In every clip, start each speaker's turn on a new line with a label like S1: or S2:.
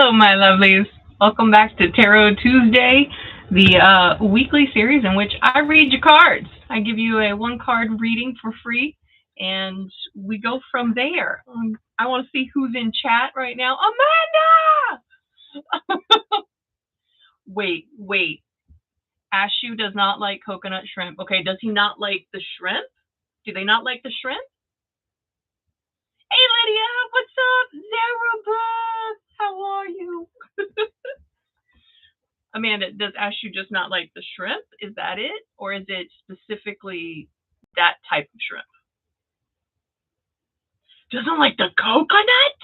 S1: Hello, my lovelies. Welcome back to Tarot Tuesday, the weekly series in which I read your cards. I give you a one card reading for free, and we go from there. I want to see who's in chat right now. Amanda! Wait. Ashu does not like coconut shrimp. Okay, does he not like the shrimp? Do they not like the shrimp? Hey, Lydia, what's up? Zarabeth, how are you? Amanda, does Ashu just not like the shrimp? Is that it? Or is it specifically that type of shrimp? Doesn't like the coconut?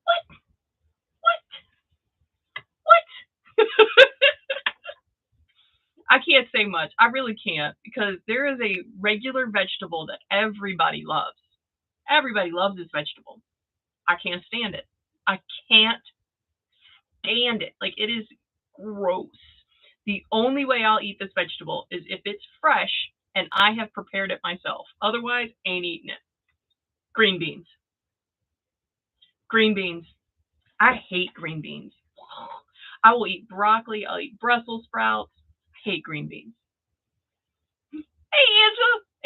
S1: What? What? I can't say much. I really can't, because there is a regular vegetable that everybody loves. Everybody loves this vegetable. I can't stand it. I can't stand it. Like, it is gross. The only way I'll eat this vegetable is if it's fresh and I have prepared it myself. Otherwise, ain't eating it. Green beans. Green beans. I hate green beans. I will eat broccoli. I'll eat Brussels sprouts. I hate green beans. Hey,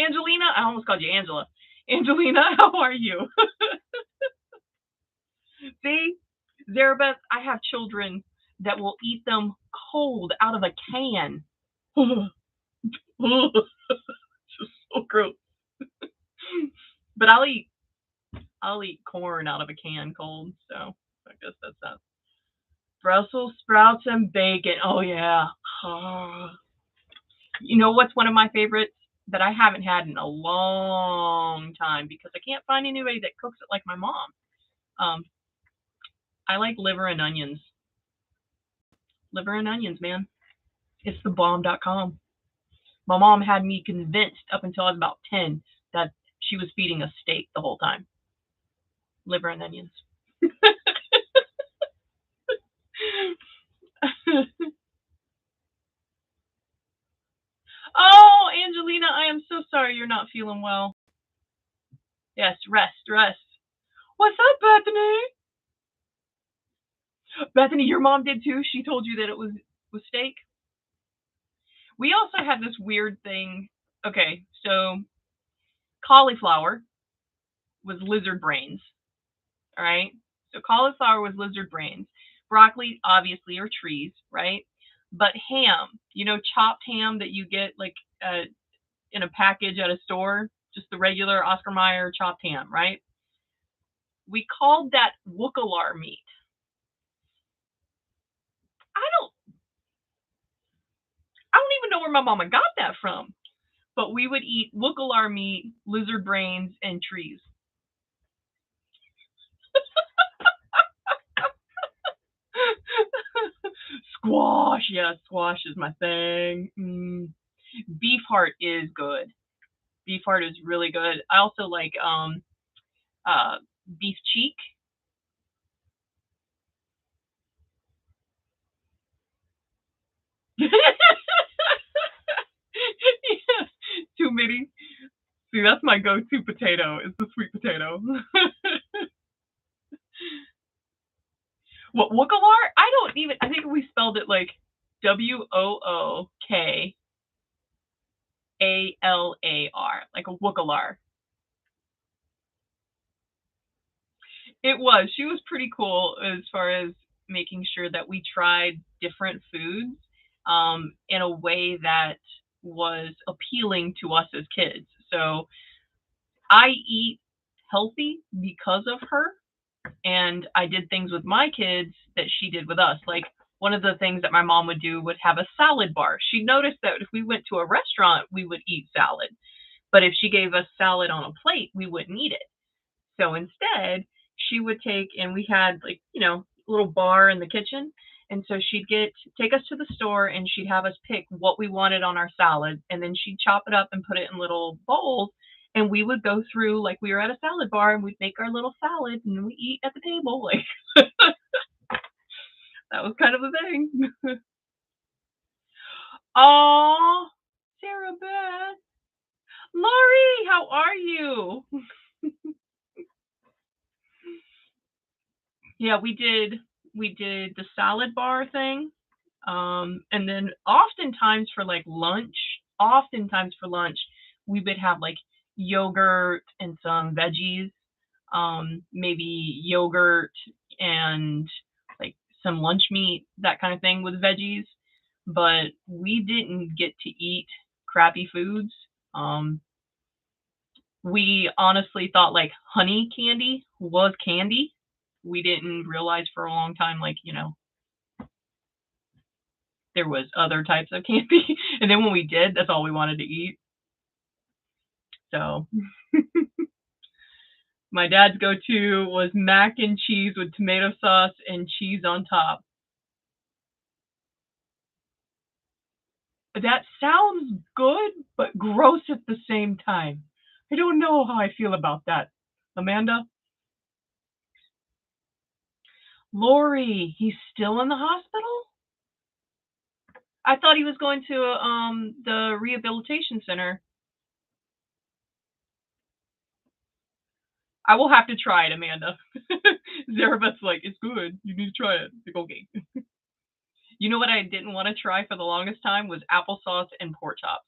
S1: Angelina. I almost called you Angela. Angelina, how are you? See, Zarabeth, I have children that will eat them cold out of a can. Just so gross. But I'll eat corn out of a can cold, so I guess that's that. Brussels sprouts and bacon. Oh yeah. You know what's one of my favorites that I haven't had in a long time because I can't find anybody that cooks it like my mom. I like liver and onions. Liver and onions, man. It's the bomb.com. My mom had me convinced up until I was about 10 that she was feeding us steak the whole time. Liver and onions. Oh, Angelina, I am so sorry you're not feeling well. Yes, rest. What's up, Bethany? Bethany, your mom did too? She told you that it was steak? We also had this weird thing. Okay, so cauliflower was lizard brains. All right? So cauliflower was lizard brains. Broccoli, obviously, are trees, right? But ham, chopped ham that you get like in a package at a store, just the regular Oscar Mayer chopped ham, right? We called that wookalar meat. I don't even know where my mama got that from. But we would eat wookalar meat, lizard brains, and trees. Squash, yeah, squash is my thing. Beef heart is good. Beef heart is really good. I also like beef cheek. Yeah, too many. See, that's my go-to potato. Is the sweet potato. What wookalar? I think we spelled it like WOOKALAR, like a wookalar. It was. She was pretty cool as far as making sure that we tried different foods in a way that was appealing to us as kids. So I eat healthy because of her, and I did things with my kids that she did with us. Like, one of the things that my mom would do would have a salad bar. She noticed that if we went to a restaurant, we would eat salad. But if she gave us salad on a plate, we wouldn't eat it. So instead, she would take, and we had like, a little bar in the kitchen. And so she'd take us to the store and she'd have us pick what we wanted on our salad. And then she'd chop it up and put it in little bowls. And we would go through like we were at a salad bar and we'd make our little salad and we eat at the table. Like, that was kind of a thing. Oh, Sarah Beth. Lori, how are you? Yeah, we did the salad bar thing. And then oftentimes for lunch, we would have like yogurt and some veggies, maybe yogurt and like some lunch meat, that kind of thing with veggies. But we didn't get to eat crappy foods. Um, we honestly thought like honey candy was candy. We didn't realize for a long time, like, there was other types of candy. And then when we did, that's all we wanted to eat. So my dad's go-to was mac and cheese with tomato sauce and cheese on top. That sounds good, but gross at the same time. I don't know how I feel about that. Amanda? Lori, he's still in the hospital? I thought he was going to the rehabilitation center. I will have to try it, Amanda. Zarabeth's like, it's good. You need to try it. Like, okay. You know what I didn't want to try for the longest time was applesauce and pork chops.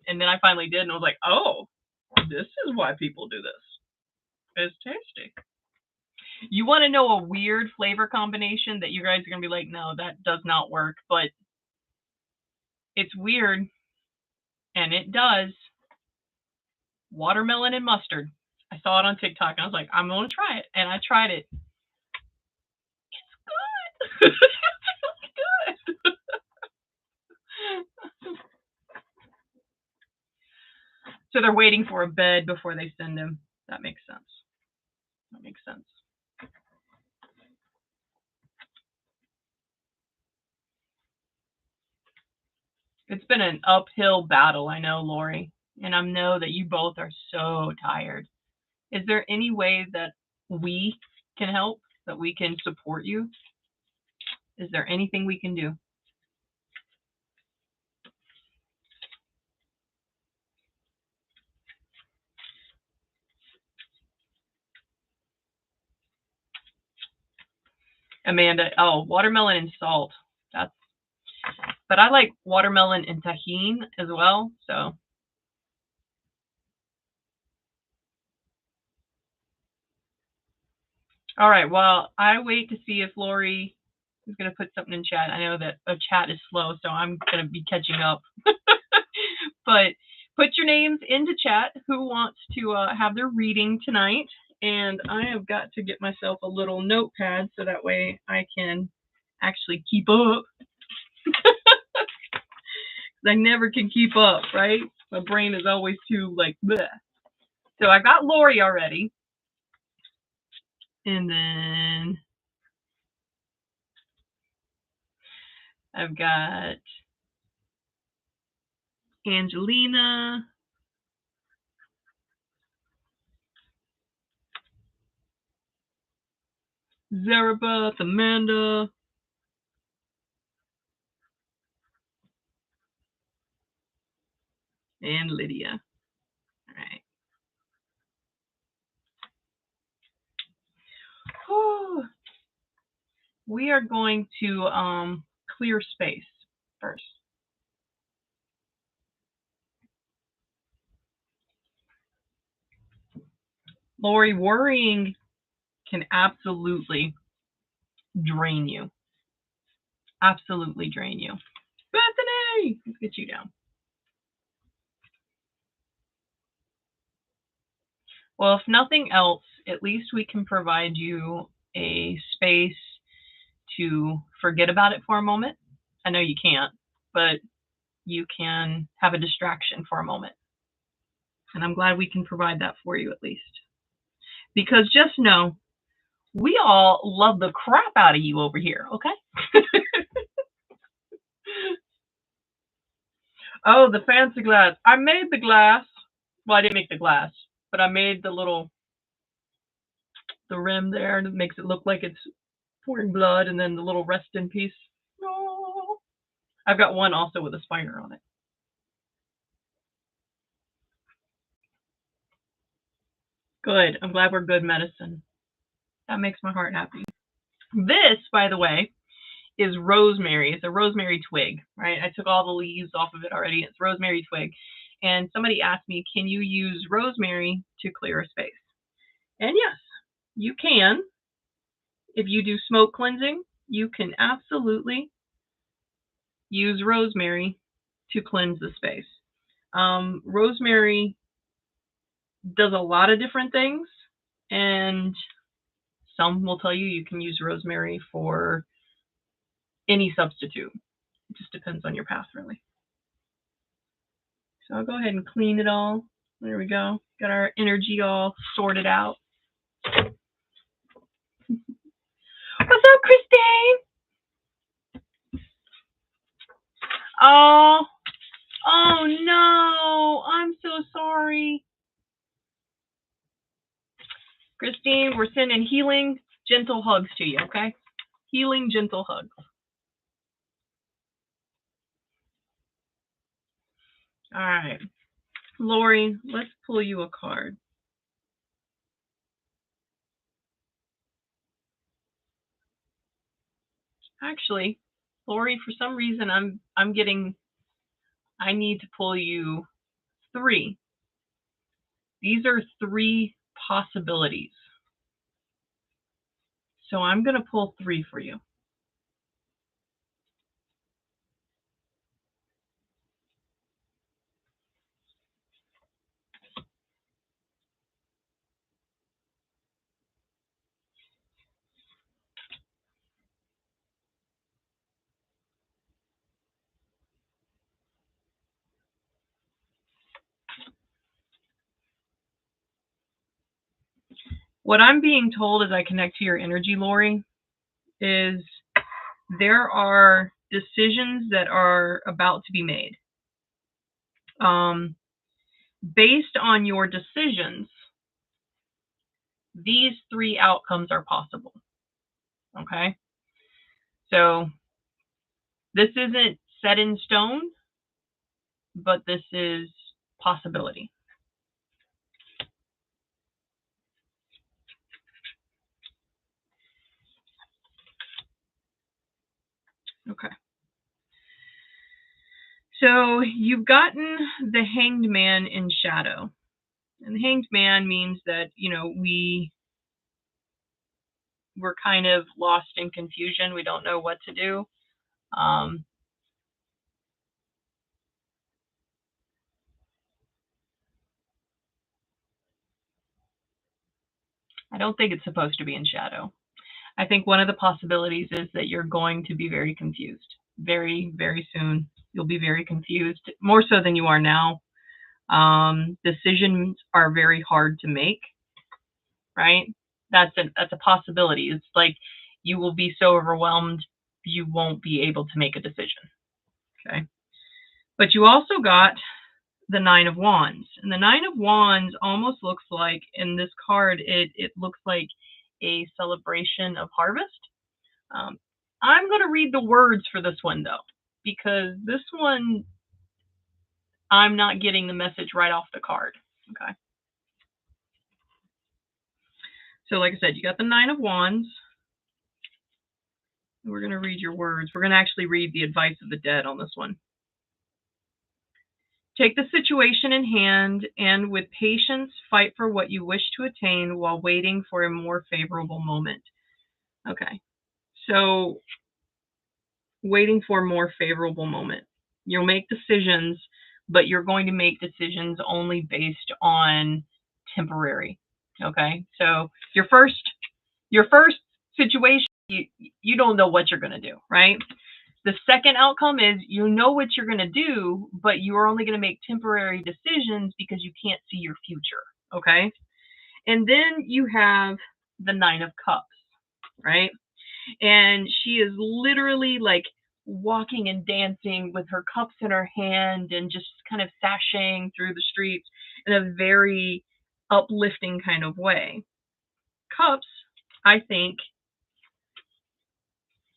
S1: And then I finally did, and I was like, oh, this is why people do this. It's tasty. You want to know a weird flavor combination that you guys are going to be like, no, that does not work, but it's weird, and it does. Watermelon and mustard. I saw it on TikTok, and I was like, I'm going to try it, and I tried it. It's good. It's good. So they're waiting for a bed before they send him. That makes sense. That makes sense. It's been an uphill battle, I know, Lori, and I know that you both are so tired. Is there any way that we can help, that we can support you? Is there anything we can do? Amanda, oh, watermelon and salt. That's But I like watermelon and tahini as well, so all right, well, I wait to see if Lori is going to put something in chat. I know that a chat is slow, so I'm going to be catching up. But put your names into chat who wants to have their reading tonight. And I have got to get myself a little notepad so that way I can actually keep up. I never can keep up, right? My brain is always too like bleh. So I got Lori already. And then I've got Angelina, Zarabeth, Amanda, and Lydia. All right. Whew. We are going to clear space first. Lori, worrying can absolutely drain you. Absolutely drain you. Bethany, let's get you down. Well, if nothing else, at least we can provide you a space to forget about it for a moment. I know you can't, but you can have a distraction for a moment. And I'm glad we can provide that for you at least. Because just know, we all love the crap out of you over here, okay? Oh, the fancy glass. I made the glass. Well, I didn't make the glass, but I made the rim there that makes it look like it's pouring blood, and then the little rest in peace. Oh. I've got one also with a spider on it. Good. I'm glad we're good medicine. That makes my heart happy. This, by the way, is rosemary. It's a rosemary twig, right? I took all the leaves off of it already. It's rosemary twig. And somebody asked me, can you use rosemary to clear a space? And yes, you can. If you do smoke cleansing, you can absolutely use rosemary to cleanse the space. Rosemary does a lot of different things, and some will tell you you can use rosemary for any substitute. It just depends on your path, really. So I'll go ahead and clean it all. There we go. Got our energy all sorted out. What's up, Christine? Oh, no. I'm so sorry. Christine, we're sending healing, gentle hugs to you, okay? Healing, gentle hugs. All right. Lori, let's pull you a card. Actually, Lori, for some reason I need to pull you 3. These are 3 possibilities. So I'm going to pull 3 for you. What I'm being told as I connect to your energy, Lori, is there are decisions that are about to be made. Based on your decisions, these 3 outcomes are possible. Okay? So this isn't set in stone, but this is possibility. Okay. So you've gotten the Hanged Man in shadow. And the Hanged Man means that, we're kind of lost in confusion. We don't know what to do. I don't think it's supposed to be in shadow. I think one of the possibilities is that you're going to be very confused. Very, very soon. You'll be very confused, more so than you are now. Decisions are very hard to make, right? That's a possibility. It's like you will be so overwhelmed you won't be able to make a decision. Okay. But you also got the 9 of Wands. And the 9 of Wands almost looks like, in this card, it looks like a celebration of harvest. I'm going to read the words for this one, though, because this one, I'm not getting the message right off the card. Okay. So like I said, you got the 9 of Wands. We're going to read your words. We're going to actually read the advice of the dead on this one. Take the situation in hand and with patience fight for what you wish to attain while waiting for a more favorable moment. Okay. So waiting for a more favorable moment. You'll make decisions, but you're going to make decisions only based on temporary. Okay. So your first situation, you don't know what you're going to do, right? The second outcome is you know what you're going to do, but you are only going to make temporary decisions because you can't see your future. Okay. And then you have the 9 of Cups, right? And she is literally like walking and dancing with her cups in her hand and just kind of sashaying through the streets in a very uplifting kind of way. Cups, I think,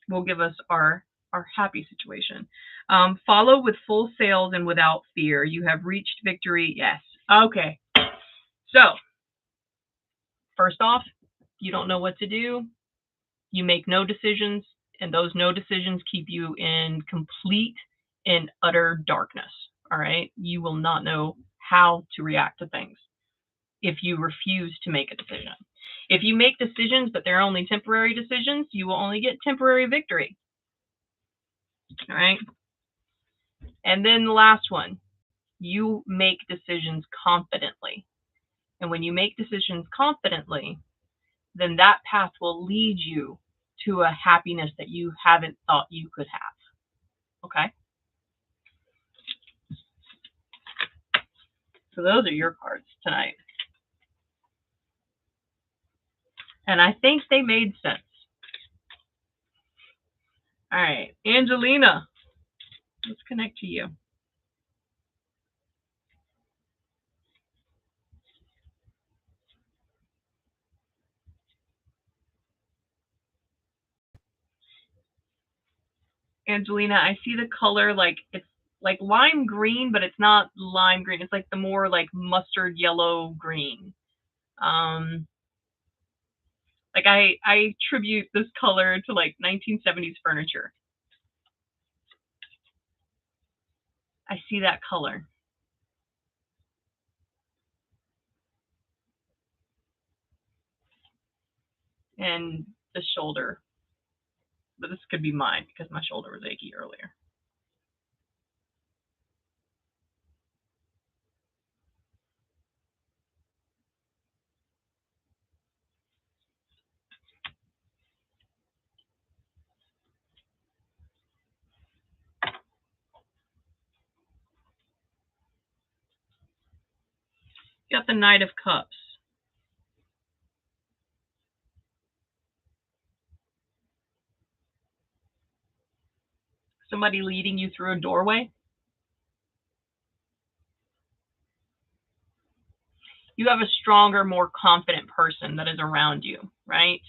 S1: will give us our happy situation. Follow with full sails and without fear. You have reached victory. Yes. Okay. So, first off, you don't know what to do. You make no decisions, and those no decisions keep you in complete and utter darkness. All right? You will not know how to react to things if you refuse to make a decision. If you make decisions, but they're only temporary decisions, you will only get temporary victory. All right? And then the last one, you make decisions confidently. And when you make decisions confidently, then that path will lead you to a happiness that you haven't thought you could have. Okay? So those are your cards tonight. And I think they made sense. All right, Angelina, let's connect to you. Angelina, I see the color like it's like lime green, but it's not lime green. It's like the more like mustard yellow green. Like I attribute this color to like 1970s furniture. I see that color. And the shoulder. But this could be mine because my shoulder was achy earlier. You got the Knight of Cups. Somebody leading you through a doorway. You have a stronger, more confident person that is around you, right?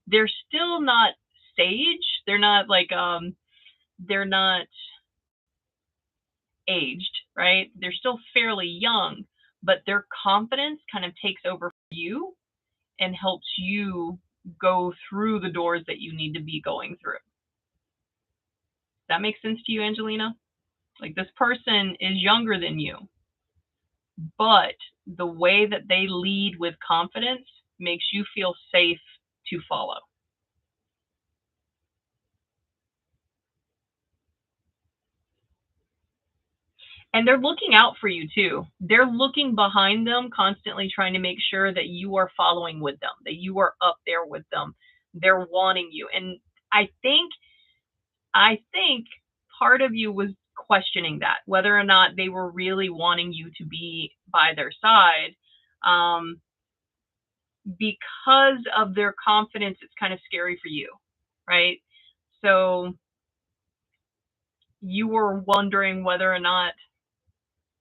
S1: They're still not sage. They're not like they're not aged, right? They're still fairly young, but their confidence kind of takes over for you and helps you go through the doors that you need to be going through. That makes sense to you, Angelina? Like this person is younger than you, but the way that they lead with confidence makes you feel safe to follow. And they're looking out for you too. They're looking behind them, constantly trying to make sure that you are following with them, that you are up there with them. They're wanting you. And I think part of you was questioning that, whether or not they were really wanting you to be by their side. Because of their confidence, it's kind of scary for you, right? So you were wondering whether or not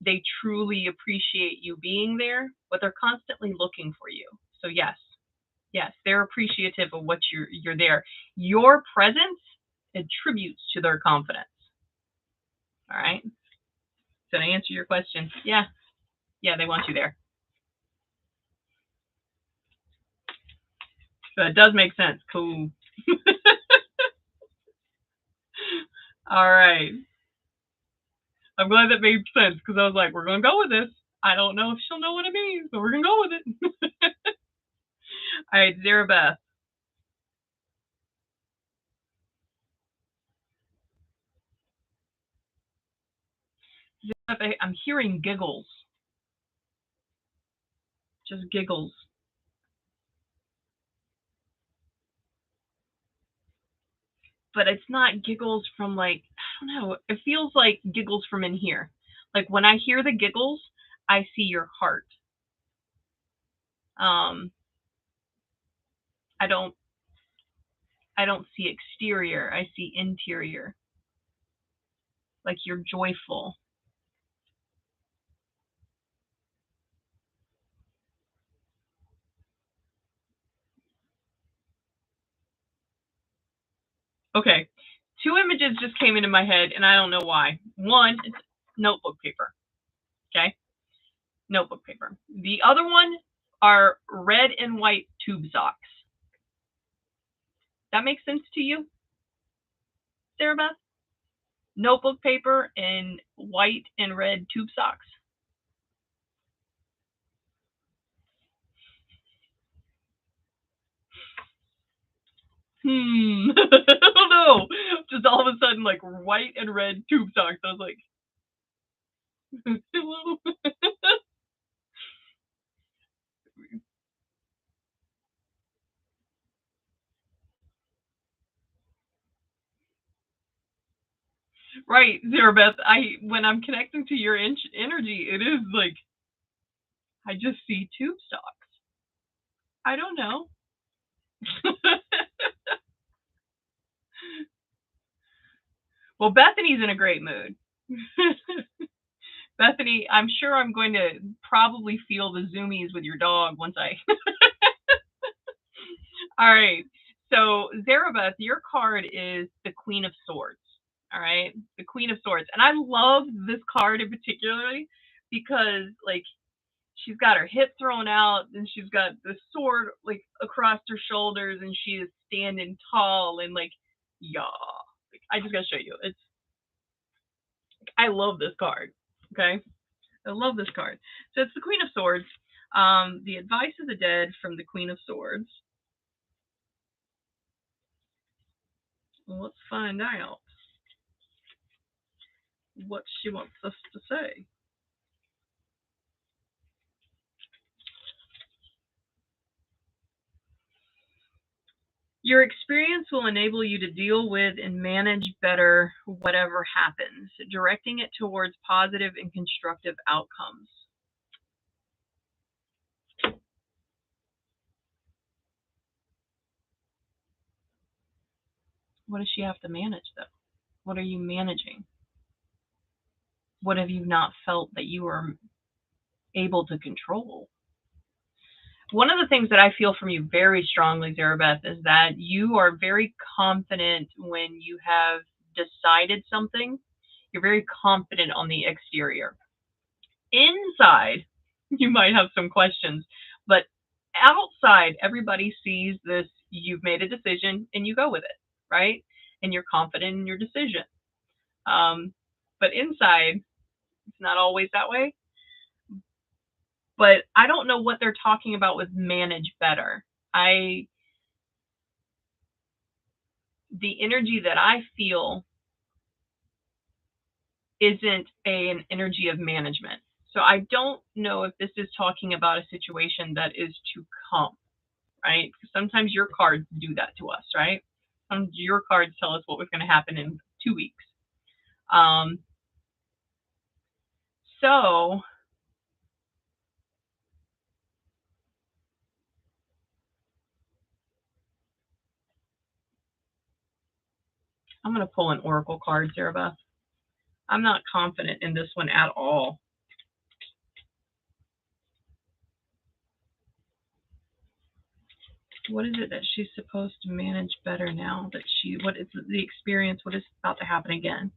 S1: they truly appreciate you being there, but they're constantly looking for you. So yes, they're appreciative of what you're there. Your presence attributes to their confidence. All right. Did I answer your question? Yeah, they want you there. So it does make sense. Cool. All right. I'm glad that made sense because I was like, we're going to go with this. I don't know if she'll know what it means, but we're going to go with it. All right, Zarabeth. I'm hearing giggles. Just giggles. But it's not giggles from like, I don't know. It feels like giggles from in here. Like when I hear the giggles, I see your heart. I don't see exterior. I see interior. Like you're joyful. Okay. Two images just came into my head and I don't know why. One, it's notebook paper. Okay? Notebook paper. The other one are red and white tube socks. That makes sense to you, Sarah Beth? Notebook paper and white and red tube socks. I don't know. Just all of a sudden, like white and red tube socks. I was like, hello. Right, Sarah Beth. When I'm connecting to your energy, it is like I just see tube socks. I don't know. Well, Bethany's in a great mood. Bethany, I'm sure I'm going to probably feel the zoomies with your dog once I. All right. So, Zarabeth, your card is the Queen of Swords. All right. The Queen of Swords. And I love this card in particularly because, like, she's got her hip thrown out and she's got the sword, like, across her shoulders and she is standing tall and, like, yeah. Like, I just got to show you. I love this card. Okay. I love this card. So, it's the Queen of Swords. The Advice of the Dead from the Queen of Swords. Well, let's find out what she wants us to say. Your experience will enable you to deal with and manage better whatever happens, directing it towards positive and constructive outcomes. What does she have to manage, though? What are you managing? What have you not felt that you are able to control? One of the things that I feel from you very strongly, Zarabeth, is that you are very confident when you have decided something. You're very confident on the exterior. Inside, you might have some questions, but outside, everybody sees this. You've made a decision and you go with it, right? And you're confident in your decision. But inside, it's not always that way. But I don't know what they're talking about with manage better. The energy that I feel isn't an energy of management. So I don't know if this is talking about a situation that is to come, right? Because sometimes your cards do that to us, right? Sometimes your cards tell us what was going to happen in 2 weeks. So I'm going to pull an oracle card, Sarah. I'm not confident in this one at all. What is it that she's supposed to manage better now? What is the experience? What is about to happen again?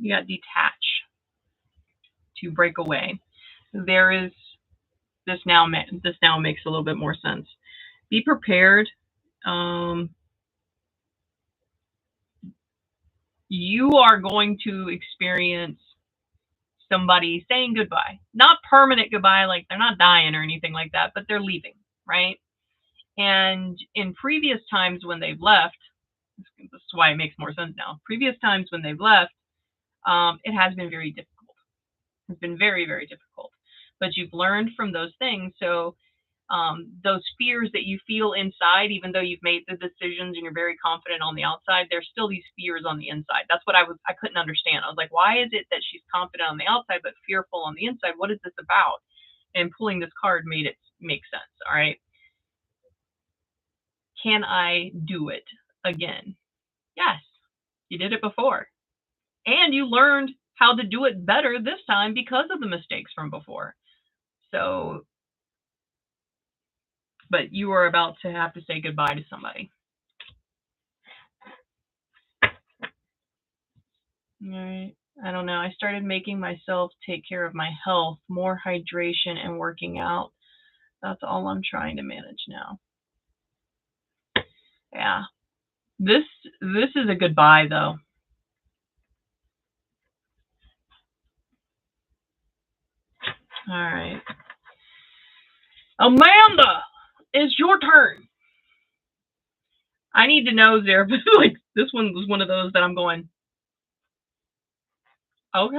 S1: You got detach, to break away. There is this now. This now makes a little bit more sense. Be prepared. You are going to experience somebody saying goodbye. Not permanent goodbye, like they're not dying or anything like that, but they're leaving, right? And in previous times when they've left, this is why it makes more sense now. Previous times when they've left, it has been very difficult. It's been very, very difficult. But you've learned from those things. So those fears that you feel inside, even though you've made the decisions and you're very confident on the outside, there's still these fears on the inside. That's what I couldn't understand. I was like, why is it that she's confident on the outside but fearful on the inside? What is this about? And pulling this card made it make sense. All right. Can I do it again? Yes, you did it before. And you learned how to do it better this time because of the mistakes from before. So, but you are about to have to say goodbye to somebody. All right. I don't know. I started making myself take care of my health, more hydration, and working out. That's all I'm trying to manage now. Yeah. This is a goodbye though. All right. Amanda, it's your turn. I need to know, Zara, but like this one was one of those that I'm going, okay.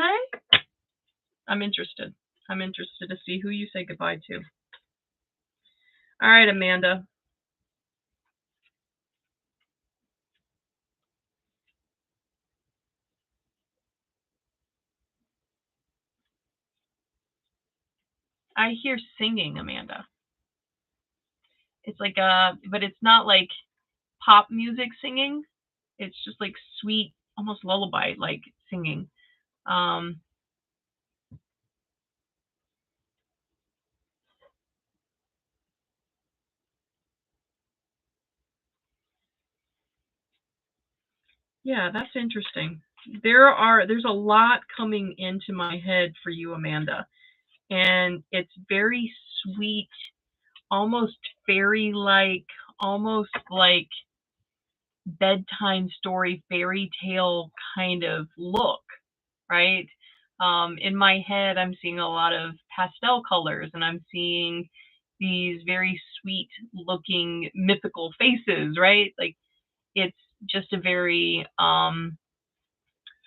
S1: I'm interested. I'm interested to see who you say goodbye to. All right, Amanda. I hear singing, Amanda. It's like but it's not like pop music singing. It's just like sweet, almost lullaby like singing. Um, yeah, that's interesting. There's a lot coming into my head for you, Amanda, and it's very sweet, almost fairy like, almost like bedtime story, fairy tale kind of look, right? In my head, I'm seeing a lot of pastel colors and I'm seeing these very sweet looking mythical faces, right? Like it's just a very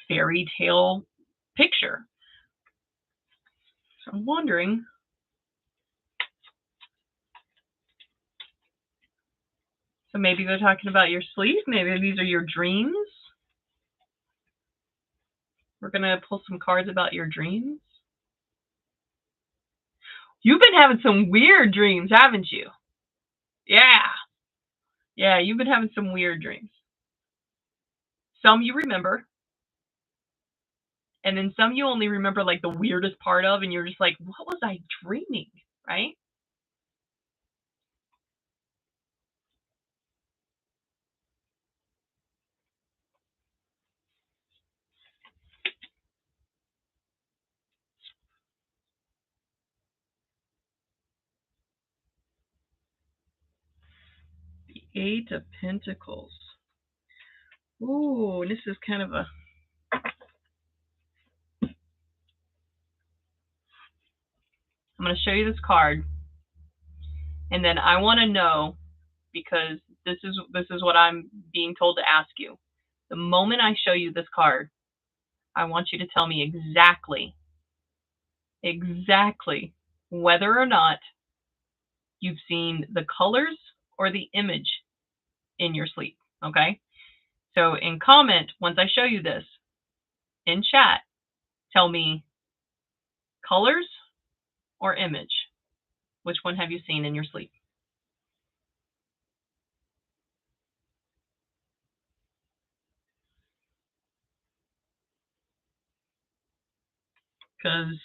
S1: fairy tale picture. So I'm wondering. So maybe they're talking about your sleep. Maybe these are your dreams. We're going to pull some cards about your dreams. You've been having some weird dreams, haven't you? Yeah. Yeah, you've been having some weird dreams. Some you remember, and then some you only remember like the weirdest part of, and you're just like, what was I dreaming? Right? 8 of Pentacles. Ooh, this is kind of a. I'm going to show you this card, and then I want to know because this is what I'm being told to ask you. The moment I show you this card, I want you to tell me exactly whether or not you've seen the colors or the image in your sleep. Okay? So in comment, once I show you this, in chat, tell me colors or image. Which one have you seen in your sleep? Because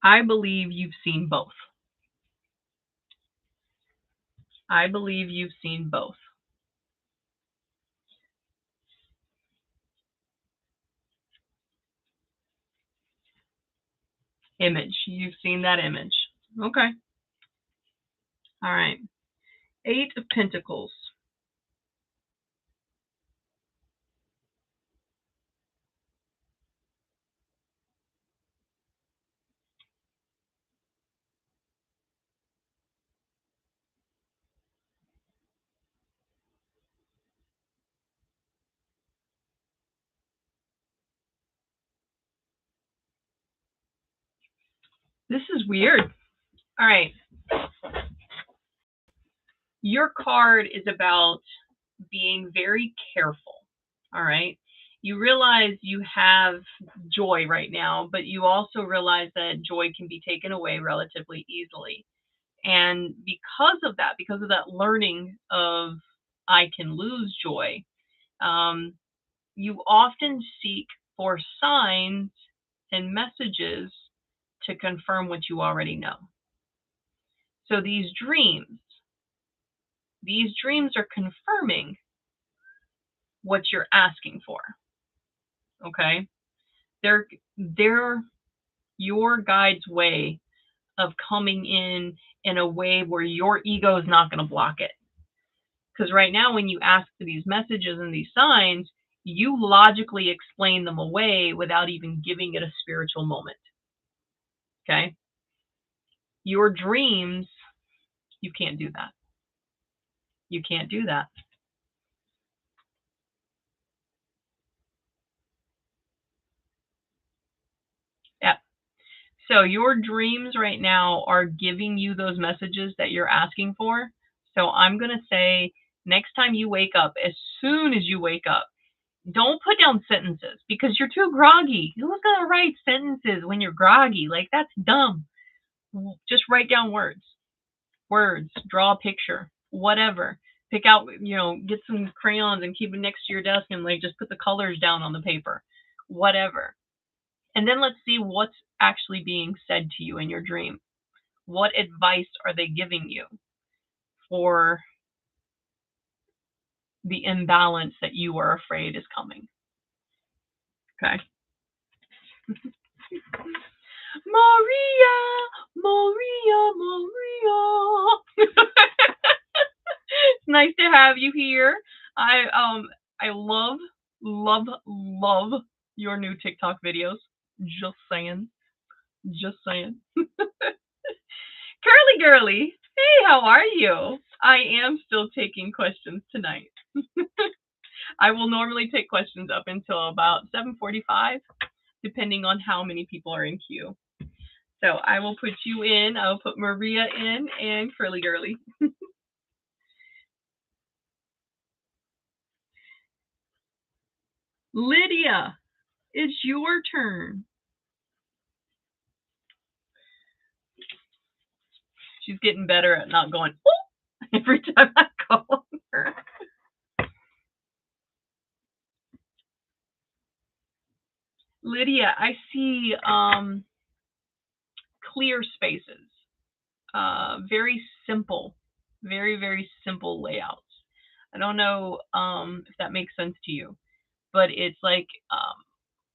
S1: I believe you've seen both. I believe you've seen both. Image. You've seen that image. Okay. All right. 8 of Pentacles. This is weird. All right. Your card is about being very careful. All right. You realize you have joy right now, but you also realize that joy can be taken away relatively easily. And because of that learning of I can lose joy, you often seek for signs and messages to confirm what you already know. So these dreams are confirming what you're asking for. Okay? They're your guide's way of coming in a way where your ego is not going to block it. Because right now, when you ask for these messages and these signs, you logically explain them away without even giving it a spiritual moment. Okay? Your dreams, you can't do that. You can't do that. Yeah. So your dreams right now are giving you those messages that you're asking for. So I'm going to say next time you wake up, as soon as you wake up, don't put down sentences because you're too groggy. Who's going to write sentences when you're groggy? Like, that's dumb. Just write down words. Draw a picture, whatever. Pick out, get some crayons and keep it next to your desk and like just put the colors down on the paper, whatever. And then let's see what's actually being said to you in your dream. What advice are they giving you for the imbalance that you are afraid is coming? Okay. Maria. It's nice to have you here. I love your new TikTok videos. Just saying. Curly girly. Hey, how are you? I am still taking questions tonight. I will normally take questions up until about 7:45, depending on how many people are in queue. So I will put you in. I'll put Maria in and Curly girly. Lydia, it's your turn. She's getting better at not going, oh, every time I call her. Lydia, I see clear spaces. Very simple. Very, very simple layouts. I don't know if that makes sense to you, but it's like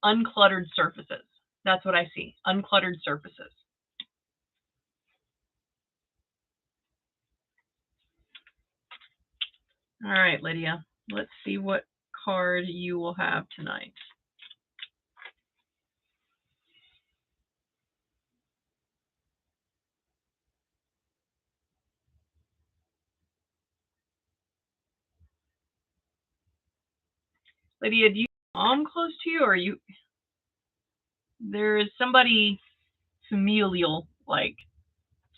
S1: uncluttered surfaces. That's what I see. Uncluttered surfaces. All right, Lydia. Let's see what card you will have tonight. Lydia, do you have a mom close to you, or are you? There is somebody familial, like,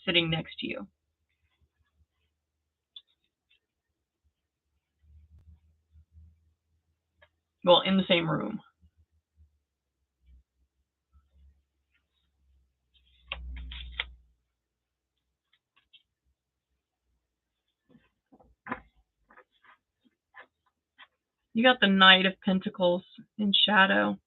S1: sitting next to you. Well, in the same room. You got the Knight of Pentacles in shadow.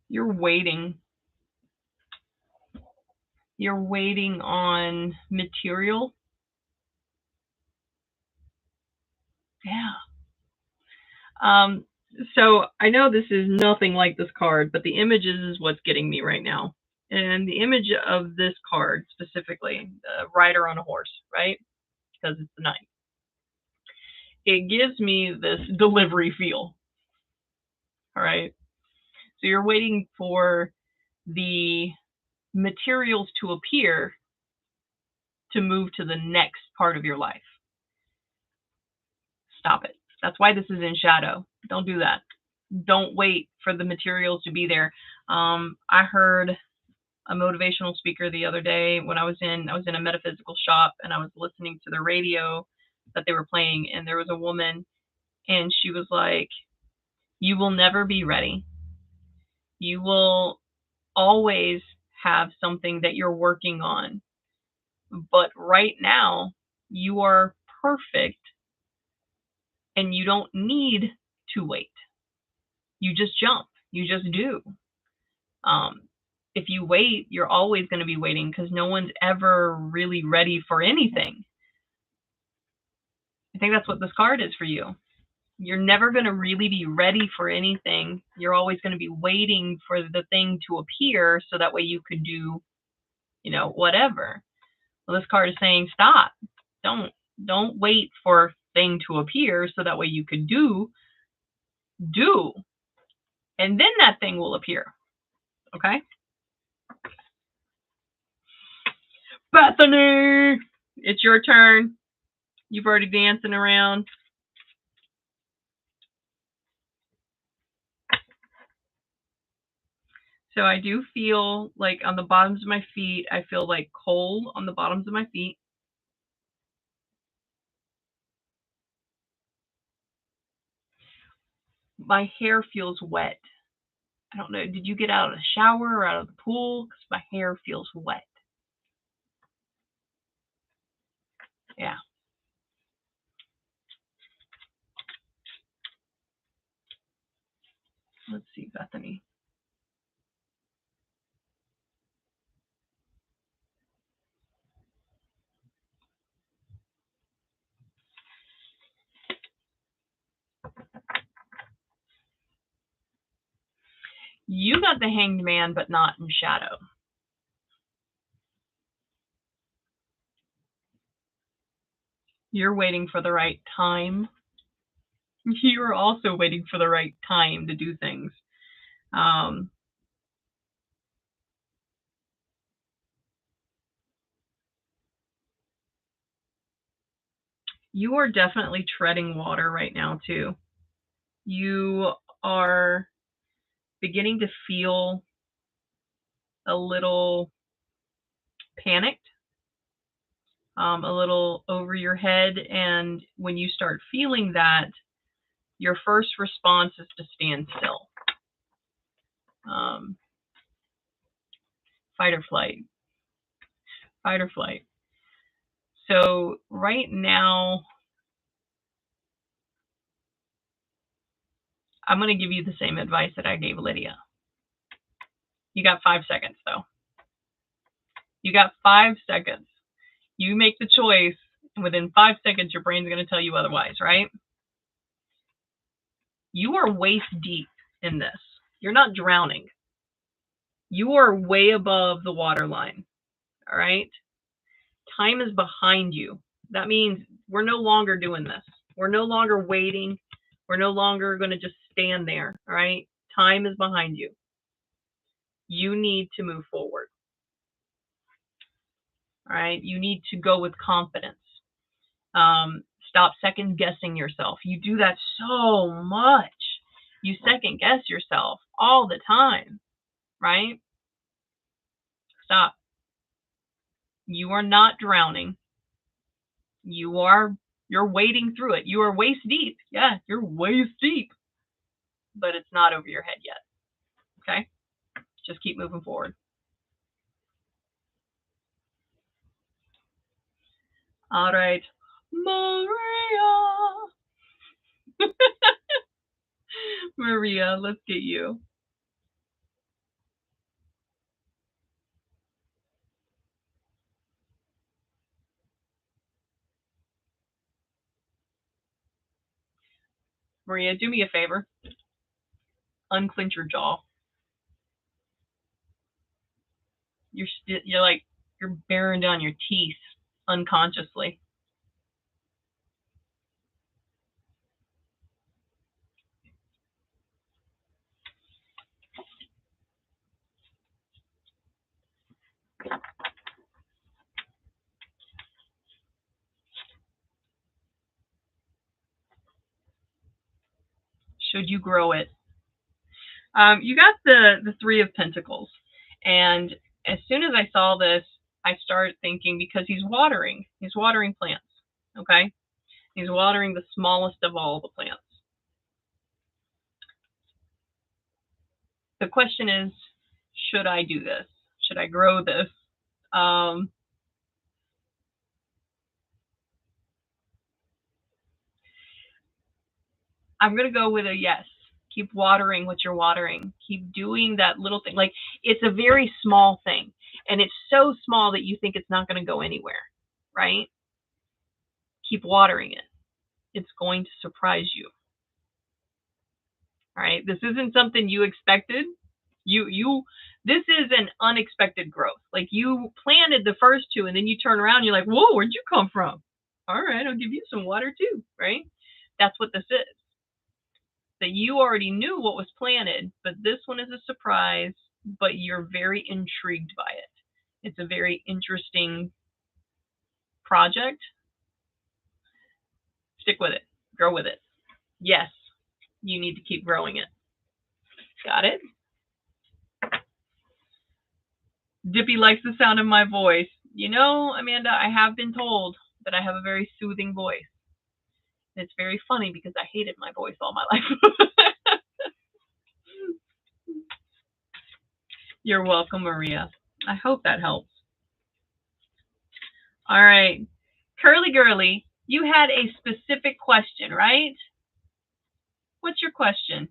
S1: You're waiting. You're waiting on material. Yeah. So I know this is nothing like this card, but the images is what's getting me right now. And the image of this card specifically, the rider on a horse, right? Because it's the knight. It gives me this delivery feel. All right. So you're waiting for the materials to appear to move to the next part of your life. Stop it. That's why this is in shadow. Don't do that. Don't wait for the materials to be there. I heard a motivational speaker the other day when I was in a metaphysical shop, and I was listening to the radio that they were playing, and there was a woman, and she was like, you will never be ready. You will always have something that you're working on. But right now, you are perfect and you don't need to wait. You just jump. You just do. Um, if you wait, you're always going to be waiting because no one's ever really ready for anything. I think that's what this card is for you. You're never going to really be ready for anything. You're always going to be waiting for the thing to appear so that way you could do, whatever. Well, this card is saying stop. Don't wait for thing to appear so that way you could do, and then that thing will appear. Okay? Bethany, it's your turn. You've already dancing around. So I do feel like on the bottoms of my feet, I feel like cold on the bottoms of my feet. My hair feels wet. I don't know. Did you get out of the shower or out of the pool? Because my hair feels wet. Yeah. Let's see, Bethany. You got the Hanged Man, but not in shadow. You're waiting for the right time. You're also waiting for the right time to do things. You are definitely treading water right now, too. You are beginning to feel a little panicked, a little over your head. And when you start feeling that, your first response is to stand still. Fight or flight. Fight or flight. So right now, I'm going to give you the same advice that I gave Lydia. You got 5 seconds, though. You got 5 seconds. You make the choice, and within 5 seconds, your brain's going to tell you otherwise, right? You are waist deep in this. You're not drowning. You are way above the water line, all right? Time is behind you. That means we're no longer doing this. We're no longer waiting. We're no longer going to just stand there, all right? Time is behind you. You need to move forward, all right? You need to go with confidence. Stop second guessing yourself. You do that so much. You second guess yourself all the time, right? Stop. You are not drowning. You're wading through it. You are waist deep. Yeah, you're waist deep. But it's not over your head yet. Okay? Just keep moving forward. All right. Maria. Maria, let's get you. Maria, do me a favor. Unclench your jaw. You're bearing down your teeth unconsciously. Should you grow it? You got the Three of Pentacles, and as soon as I saw this, I started thinking, because he's watering plants. Okay, he's watering the smallest of all the plants. The question is, should I do this? Should I grow this? I'm going to go with a yes. Keep watering what you're watering. Keep doing that little thing. Like, it's a very small thing, and it's so small that you think it's not going to go anywhere, right? Keep watering it. It's going to surprise you. All right. This isn't something you expected. This is an unexpected growth. Like, you planted the first two and then you turn around and you're like, whoa, where'd you come from? All right, I'll give you some water too, right? That's what this is. That you already knew what was planted, but this one is a surprise, but you're very intrigued by it. It's a very interesting project. Stick with it. Grow with it. Yes, you need to keep growing it. Got it? Dippy likes the sound of my voice. You know, Amanda, I have been told that I have a very soothing voice. And it's very funny because I hated my voice all my life. You're welcome, Maria. I hope that helps. All right. Curly Girly, you had a specific question, right? What's your question?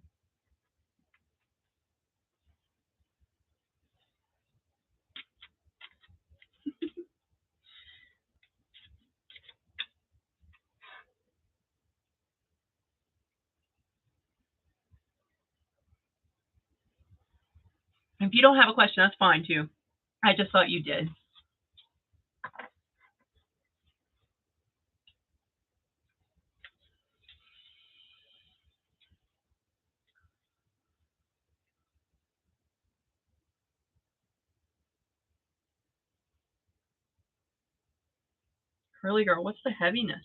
S1: If you don't have a question, that's fine too. I just thought you did. Curly Girl, what's the heaviness?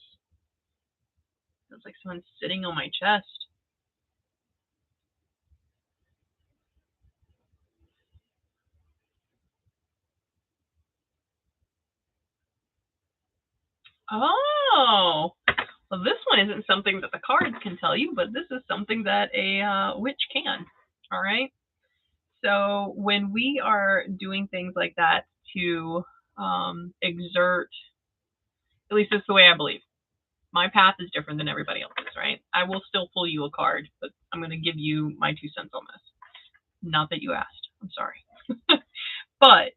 S1: Feels like someone's sitting on my chest. Oh, well, this one isn't something that the cards can tell you, but this is something that a witch can. All right. So when we are doing things like that to exert, at least it's the way I believe. My path is different than everybody else's, right? I will still pull you a card, but I'm going to give you my 2 cents on this. Not that you asked. I'm sorry. But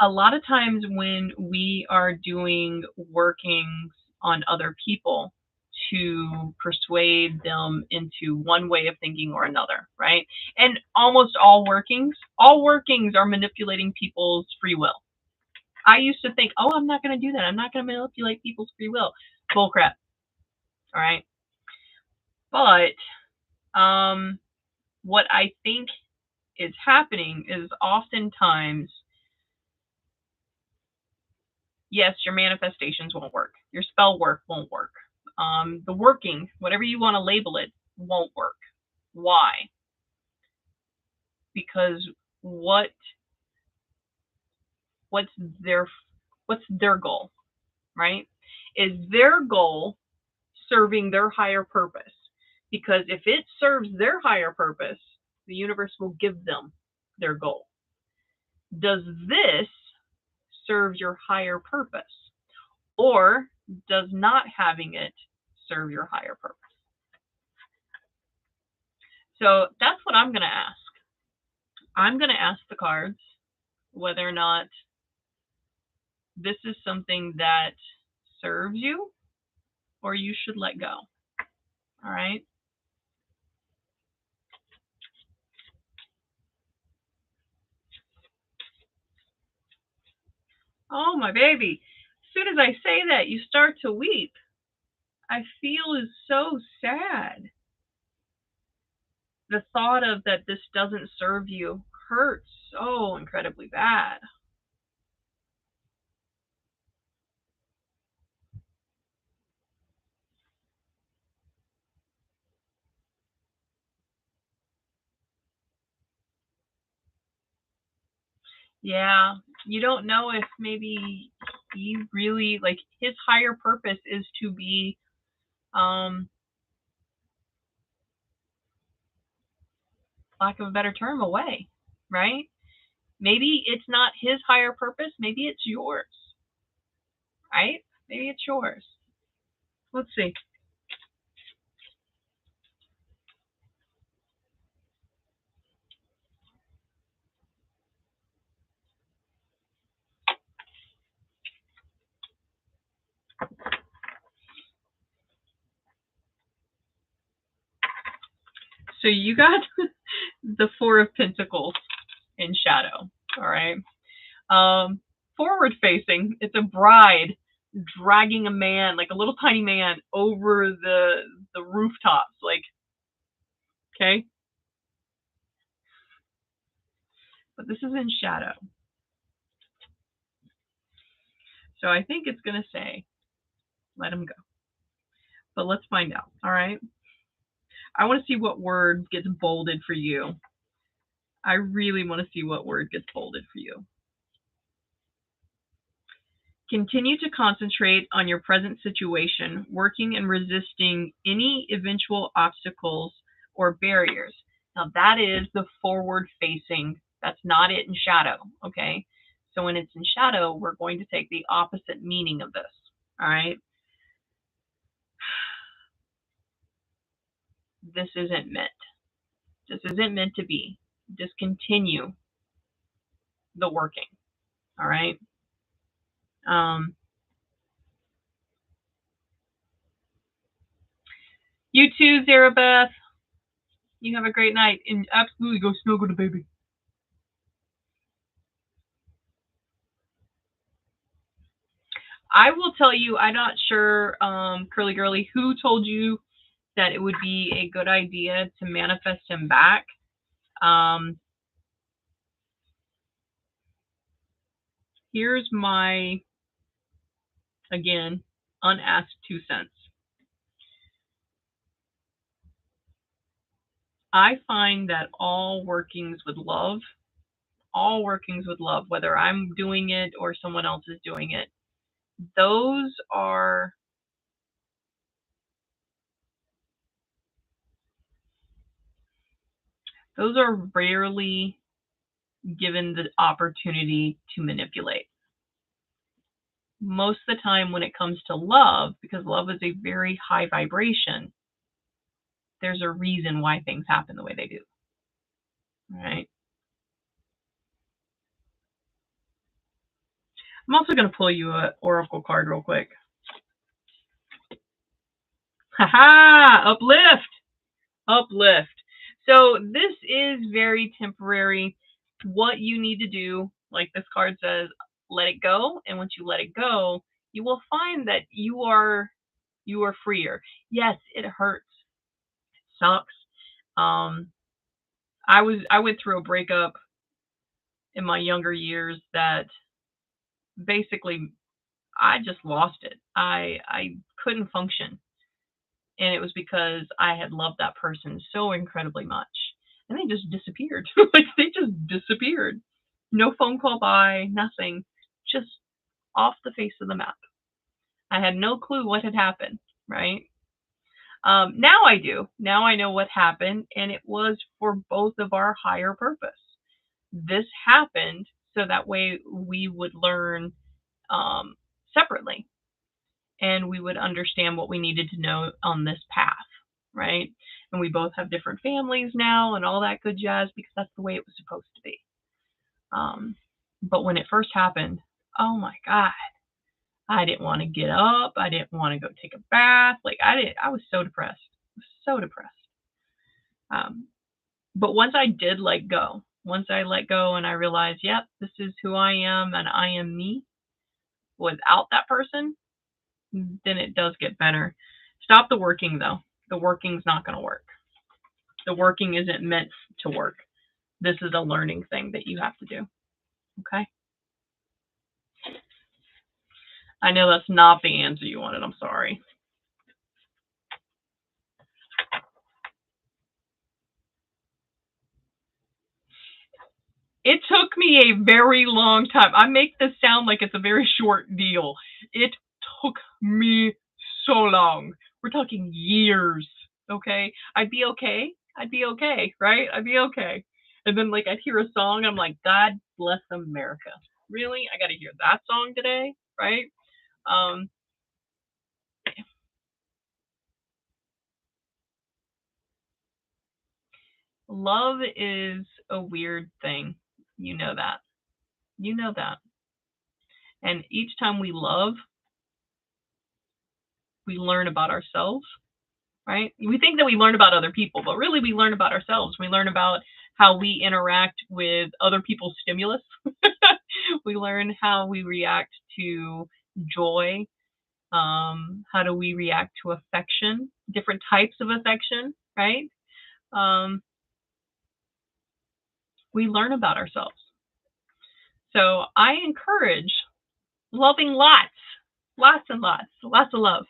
S1: a lot of times when we are doing workings on other people to persuade them into one way of thinking or another, right? And almost all workings are manipulating people's free will. I used to think, oh, I'm not going to do that. I'm not going to manipulate people's free will. Bullcrap. All right. But what I think is happening is oftentimes, yes, your manifestations won't work. Your spell work won't work. The working, whatever you want to label it, won't work. Why? Because what's their goal, right? Is their goal serving their higher purpose? Because if it serves their higher purpose, the universe will give them their goal. Does this serve your higher purpose? Or does not having it serve your higher purpose? So that's what I'm going to ask. I'm going to ask the cards whether or not this is something that serves you or you should let go. All right. Oh, my baby. As soon as I say that, you start to weep. I feel is so sad. The thought of that this doesn't serve you hurts so incredibly bad. Yeah, you don't know if maybe he really, like, his higher purpose is to be lack of a better term, away, right? Maybe it's not his higher purpose. Maybe it's yours, right? Maybe it's yours. Let's see. So you got the Four of Pentacles in shadow, all right? Forward facing, it's a bride dragging a man, like a little tiny man, over the rooftops, like, okay? But this is in shadow. So I think it's going to say, let him go. But let's find out, all right? I want to see what word gets bolded for you. I really want to see what word gets bolded for you. Continue to concentrate on your present situation, working and resisting any eventual obstacles or barriers. Now that is the forward facing. That's not it in shadow, okay? So when it's in shadow, we're going to take the opposite meaning of this, all right? This isn't meant. This isn't meant to be. Just continue the working, all right? You too, Zarabeth. You have a great night, and absolutely go snuggle the baby. I will tell you, I'm not sure, Curly Girly, who told you that it would be a good idea to manifest him back. Here's my, again, unasked 2 cents. I find that all workings with love, whether I'm doing it or someone else is doing it, those are rarely given the opportunity to manipulate. Most of the time when it comes to love, because love is a very high vibration, there's a reason why things happen the way they do. All right. I'm also going to pull you an oracle card real quick. Haha! Uplift! Uplift. So this is very temporary. What you need to do, like this card says, let it go. And once you let it go, you will find that you are freer. Yes, it hurts. It sucks. I went through a breakup in my younger years that basically I just lost it. I couldn't function. And it was because I had loved that person so incredibly much. And they just disappeared. Like they just disappeared. No phone call by, nothing. Just off the face of the map. I had no clue what had happened, right? Now I do. Now I know what happened, and it was for both of our higher purpose. This happened so that way we would learn separately, and we would understand what we needed to know on this path, right? And we both have different families now and all that good jazz because that's the way it was supposed to be. But when it first happened, oh my God, I didn't want to get up. I didn't want to go take a bath. Like I was so depressed. But once I did let go, and I realized, yep, this is who I am and I am me without that person, then it does get better. Stop the working though. The working's not going to work. The working isn't meant to work. This is a learning thing that you have to do. Okay? I know that's not the answer you wanted. I'm sorry. It took me a very long time. I make this sound like it's a very short deal. It took me so long. We're talking years, okay? I'd be okay. I'd be okay, right? I'd be okay. And then like I'd hear a song, I'm like, God bless America. Really? I got to hear that song today, right? Um, love is a weird thing. You know that. You know that. And each time we love, we learn about ourselves, right? We think that we learn about other people, but really we learn about ourselves. We learn about how we interact with other people's stimulus. We learn how we react to joy. How do we react to affection? Different types of affection, right? Um, we learn about ourselves. So I encourage loving lots, lots and lots, lots of love.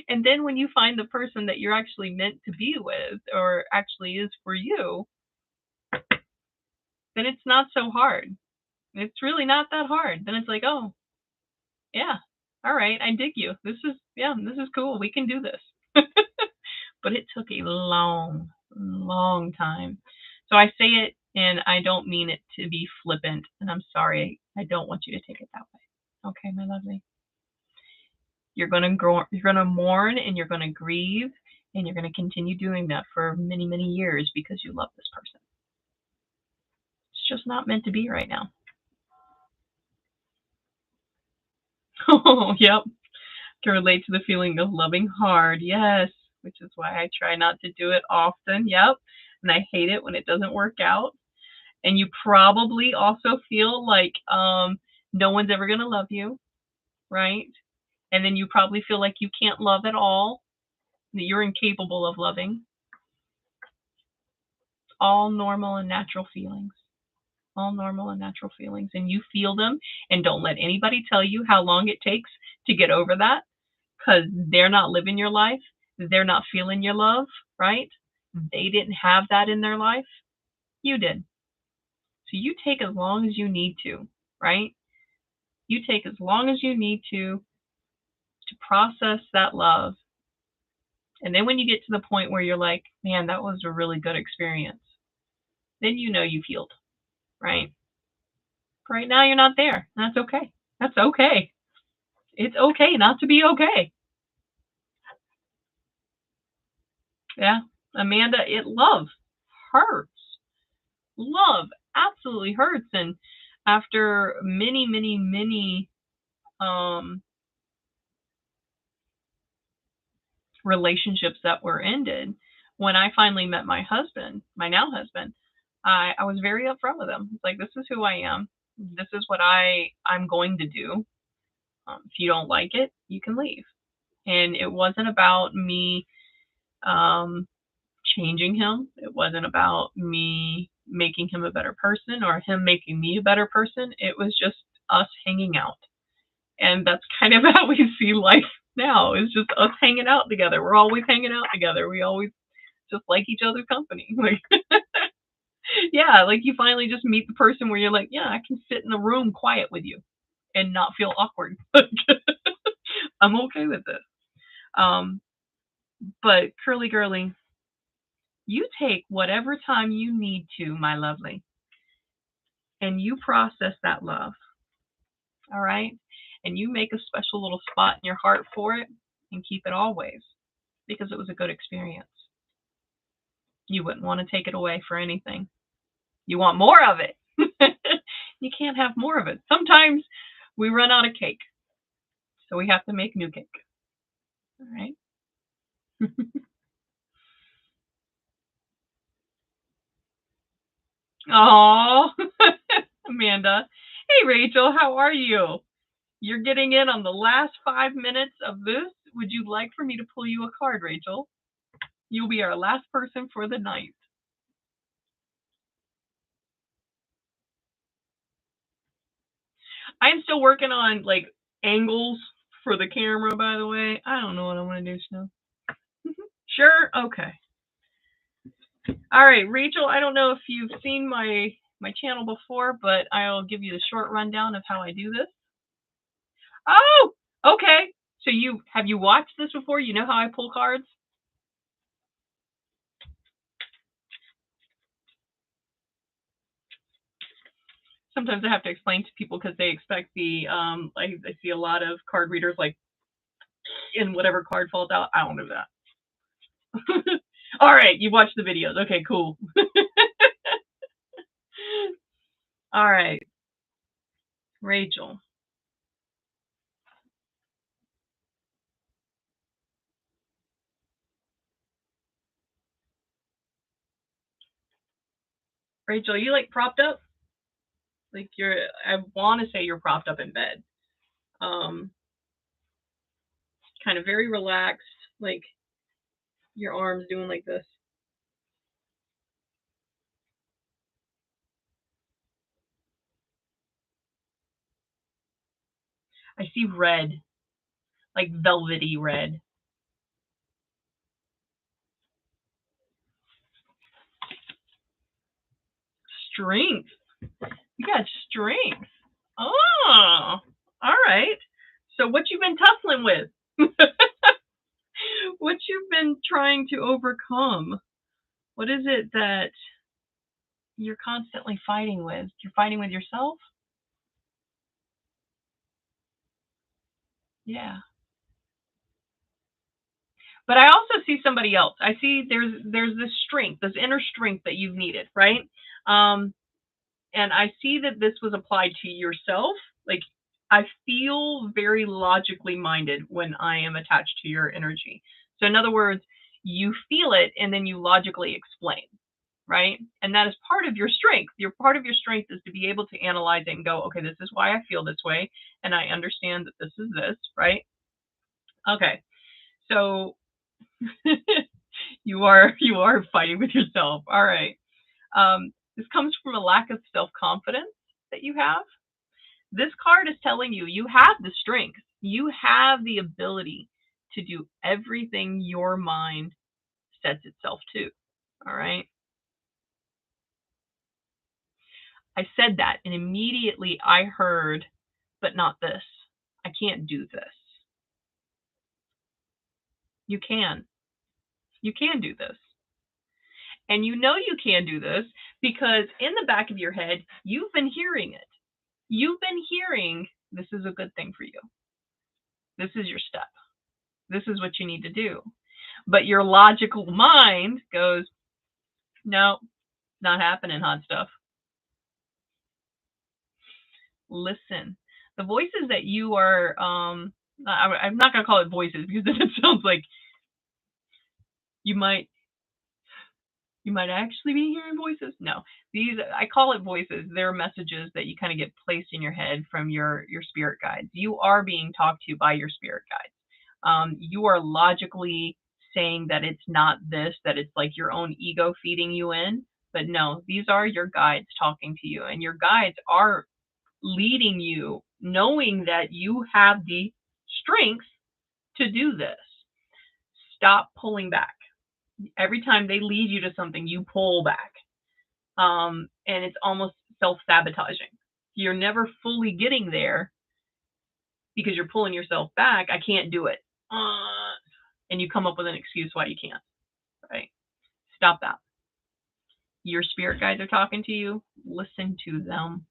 S1: And then when you find the person that you're actually meant to be with or actually is for you, then it's not so hard. It's really not that hard. Then it's like, oh, yeah, all right, I dig you. This is cool. We can do this. But it took a long, long time. So I say it and I don't mean it to be flippant. And I'm sorry. I don't want you to take it that way. Okay, my lovely. You're gonna grow, you're gonna mourn and you're gonna grieve and you're gonna continue doing that for many, many years because you love this person. It's just not meant to be right now. Oh, yep. Can relate to the feeling of loving hard. Yes. Which is why I try not to do it often. Yep. And I hate it when it doesn't work out. And you probably also feel like no one's ever going to love you, right? And then you probably feel like you can't love at all, that you're incapable of loving. All normal and natural feelings. All normal and natural feelings. And you feel them. And don't let anybody tell you how long it takes to get over that because they're not living your life. They're not feeling your love, right? They didn't have that in their life. You did. So you take as long as you need to, right? You take as long as you need to process that love. And then when you get to the point where you're like, man, that was a really good experience, then you know you've healed, right? Right now you're not there. That's okay. That's okay. It's okay not to be okay. Yeah. Amanda, it love hurts. Love absolutely hurts. And after many, many, many um relationships that were ended, when I finally met my husband, my now husband, I was very upfront with him. Like, this is who I am. This is what I'm going to do. If you don't like it, you can leave. And it wasn't about me um, changing him. It wasn't about me making him a better person or him making me a better person. It was just us hanging out. And that's kind of how we see life now. It's just us hanging out together. We're always hanging out together. We always just like each other's company. Like, yeah, like you finally just meet the person where you're like, yeah, I can sit in a room quiet with you and not feel awkward. I'm okay with this. Um, but curly girly, you take whatever time you need to, my lovely, and you process that love. All right. And you make a special little spot in your heart for it and keep it always because it was a good experience. You wouldn't want to take it away for anything. You want more of it. You can't have more of it. Sometimes we run out of cake, so we have to make new cake. All right. Oh, Amanda. Hey, Rachel, how are you? You're getting in on the last 5 minutes of this. Would you like for me to pull you a card, Rachel? You'll be our last person for the night. I'm still working on like angles for the camera, by the way. I don't know what I'm gonna do still. Sure, okay. All right, Rachel, I don't know if you've seen my channel before, but I'll give you the short rundown of how I do this. Oh, okay. So you watched this before? You know how I pull cards? Sometimes I have to explain to people because they expect the I see a lot of card readers like in whatever card falls out. I don't do that. All right, you watch the videos. Okay, cool. All right, Rachel. Rachel, you like propped up? Like I want to say you're propped up in bed. Um, kind of very relaxed, like your arms doing like this. I see red, like velvety red. Strength. You got strength. Oh, all right. So what you been tussling with? What you've been trying to overcome? What is it that you're constantly fighting with? You're fighting with yourself? Yeah. But I also see somebody else. I see there's this strength, this inner strength that you've needed, right? Um, and I see that this was applied to yourself. Like I feel very logically minded when I am attached to your energy. So in other words, you feel it and then you logically explain, right? And that is part of your strength. Your part of your strength is to be able to analyze it and go, okay, this is why I feel this way, and I understand that this is this, right? Okay. So you are fighting with yourself. All right. This comes from a lack of self-confidence that you have. This card is telling you you have the strength. You have the ability to do everything your mind sets itself to. All right. I said that and immediately I heard, but not this. I can't do this. You can. You can do this. And you know you can do this because in the back of your head, you've been hearing it. You've been hearing this is a good thing for you. This is your step. This is what you need to do. But your logical mind goes, no, not happening, hot stuff. Listen. The voices that you are, I'm not going to call it voices because then it sounds like you might actually be hearing voices. No, these, I call it voices. They're messages that you kind of get placed in your head from your spirit guides. You are being talked to by your spirit guides. You are logically saying that it's not this, that it's like your own ego feeding you in. But no, these are your guides talking to you, and your guides are leading you, knowing that you have the strength to do this. Stop pulling back. Every time they lead you to something, you pull back. And it's almost self-sabotaging. You're never fully getting there because you're pulling yourself back. I can't do it. And you come up with an excuse why you can't, right? Stop that. Your spirit guides are talking to you. Listen to them.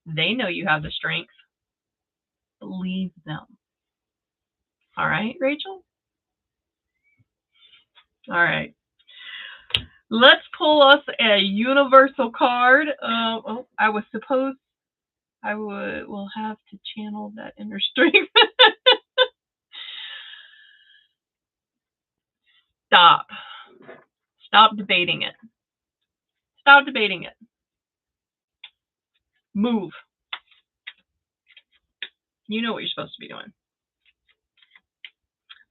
S1: They know you have the strength. Believe them. All right, Rachel? All right. Let's pull us a universal card. I was supposed I will have to channel that inner strength. Stop. Stop debating it. Stop debating it. Move. You know what you're supposed to be doing.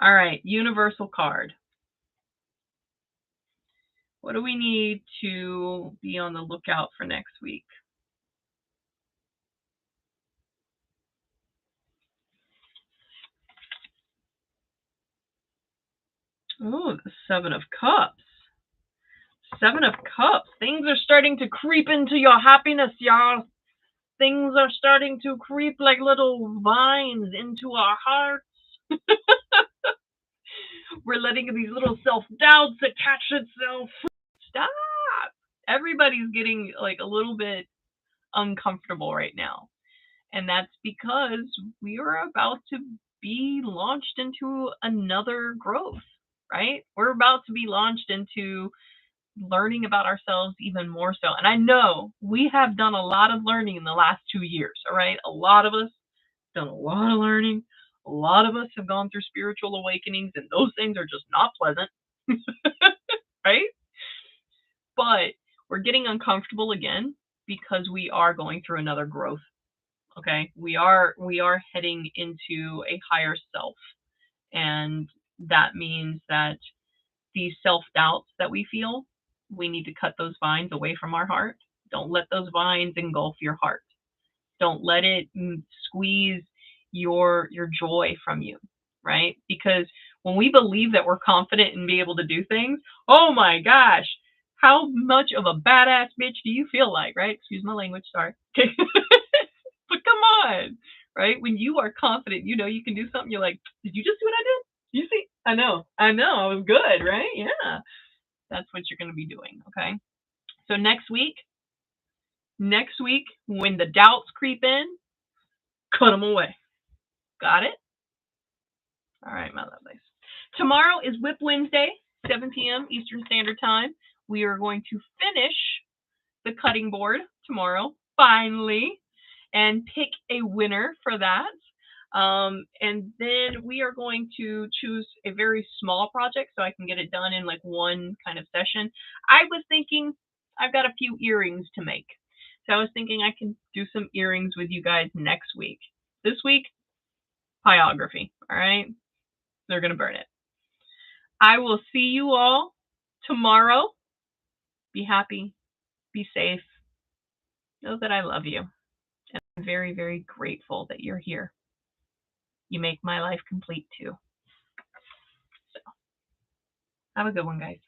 S1: All right, universal card. What do we need to be on the lookout for next week? Oh, the Seven of Cups. Seven of Cups. Things are starting to creep into your happiness, y'all. Things are starting to creep like little vines into our hearts. We're letting these little self-doubts attach itself. Stop. Everybody's getting like a little bit uncomfortable right now. And that's because we are about to be launched into another growth, right? We're about to be launched into learning about ourselves even more so. And I know we have done a lot of learning in the last 2 years, all right? A lot of us done a lot of learning. A lot of us have gone through spiritual awakenings, and those things are just not pleasant, right? But we're getting uncomfortable again because we are going through another growth. Okay, we are heading into a higher self, and that means that these self-doubts that we feel, we need to cut those vines away from our heart. Don't let those vines engulf your heart. Don't let it squeeze your joy from you, right? Because when we believe that we're confident and be able to do things, oh my gosh, how much of a badass bitch do you feel like, right? Excuse my language, sorry. But come on, right? When you are confident, you know you can do something. You're like, did you just see what I did? You see? I know, I was good, right? Yeah, that's what you're going to be doing. Okay. So next week, when the doubts creep in, cut them away. Got it? All right, my lovelies. Tomorrow is Whip Wednesday, 7 p.m. Eastern Standard Time. We are going to finish the cutting board tomorrow, finally, and pick a winner for that. And then we are going to choose a very small project so I can get it done in like one kind of session. I was thinking I've got a few earrings to make. So I was thinking I can do some earrings with you guys next week. This week, pyography. All right. They're going to burn it. I will see you all tomorrow. Be happy. Be safe. Know that I love you. And I'm very, very grateful that you're here. You make my life complete too. So, have a good one, guys.